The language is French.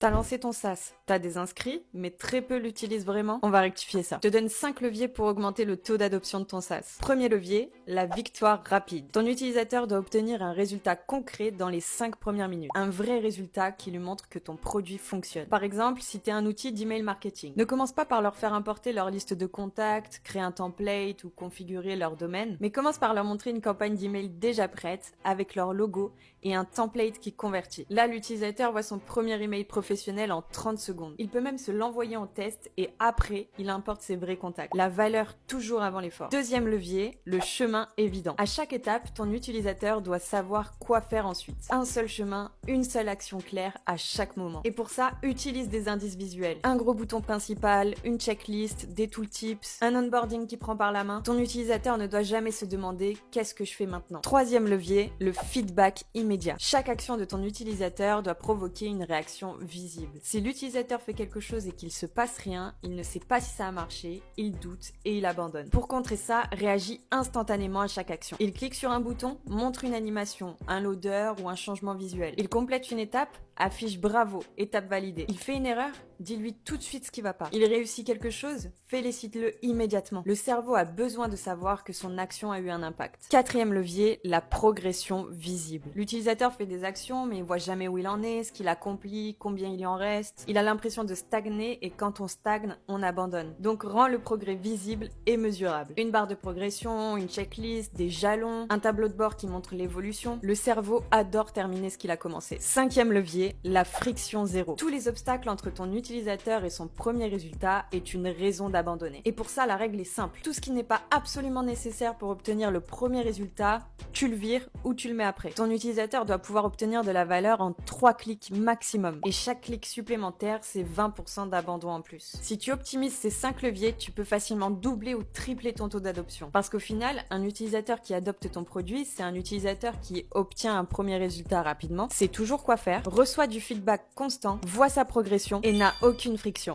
T'as lancé ton SaaS, t'as des inscrits, mais très peu l'utilisent vraiment. On va rectifier ça. Je te donne 5 leviers pour augmenter le taux d'adoption de ton SaaS. Premier levier, la victoire rapide. Ton utilisateur doit obtenir un résultat concret dans les 5 premières minutes. Un vrai résultat qui lui montre que ton produit fonctionne. Par exemple, si t'es un outil d'email marketing, ne commence pas par leur faire importer leur liste de contacts, créer un template ou configurer leur domaine, mais commence par leur montrer une campagne d'email déjà prête, avec leur logo et un template qui convertit. Là, l'utilisateur voit son premier email professionnel en 30 secondes. Il peut même se l'envoyer en test et après, il importe ses vrais contacts. La valeur toujours avant l'effort. Deuxième levier, le chemin évident. À chaque étape, ton utilisateur doit savoir quoi faire ensuite. Un seul chemin, une seule action claire à chaque moment. Et pour ça, utilise des indices visuels. Un gros bouton principal, une checklist, des tooltips, un onboarding qui prend par la main. Ton utilisateur ne doit jamais se demander qu'est-ce que je fais maintenant. Troisième levier, le feedback immédiat. Chaque action de ton utilisateur doit provoquer une réaction visible. Si l'utilisateur fait quelque chose et qu'il se passe rien, il ne sait pas si ça a marché, il doute et il abandonne. Pour contrer ça, réagis instantanément à chaque action. Il clique sur un bouton, montre une animation, un loader ou un changement visuel. Il complète une étape, affiche bravo, étape validée. Il fait une erreur, dis-lui tout de suite ce qui va pas. Il réussit quelque chose, félicite-le immédiatement. Le cerveau a besoin de savoir que son action a eu un impact. Quatrième levier, la progression visible. L'utilisateur fait des actions mais il voit jamais où il en est, ce qu'il accomplit, combien il y en reste. Il a l'impression de stagner et quand on stagne, on abandonne. Donc rends le progrès visible et mesurable. Une barre de progression, une checklist, des jalons, un tableau de bord qui montre l'évolution. Le cerveau adore terminer ce qu'il a commencé. Cinquième levier, la friction zéro. Tous les obstacles entre ton utilisateur et son premier résultat est une raison d'abandonner. Et pour ça, la règle est simple. Tout ce qui n'est pas absolument nécessaire pour obtenir le premier résultat, tu le vires ou tu le mets après. Ton utilisateur doit pouvoir obtenir de la valeur en 3 clics maximum. Et chaque clic supplémentaire, c'est 20% d'abandon en plus. Si tu optimises ces 5 leviers, tu peux facilement doubler ou tripler ton taux d'adoption. Parce qu'au final, un utilisateur qui adopte ton produit, c'est un utilisateur qui obtient un premier résultat rapidement, sait toujours quoi faire, reçoit du feedback constant, voit sa progression et n'a aucune friction.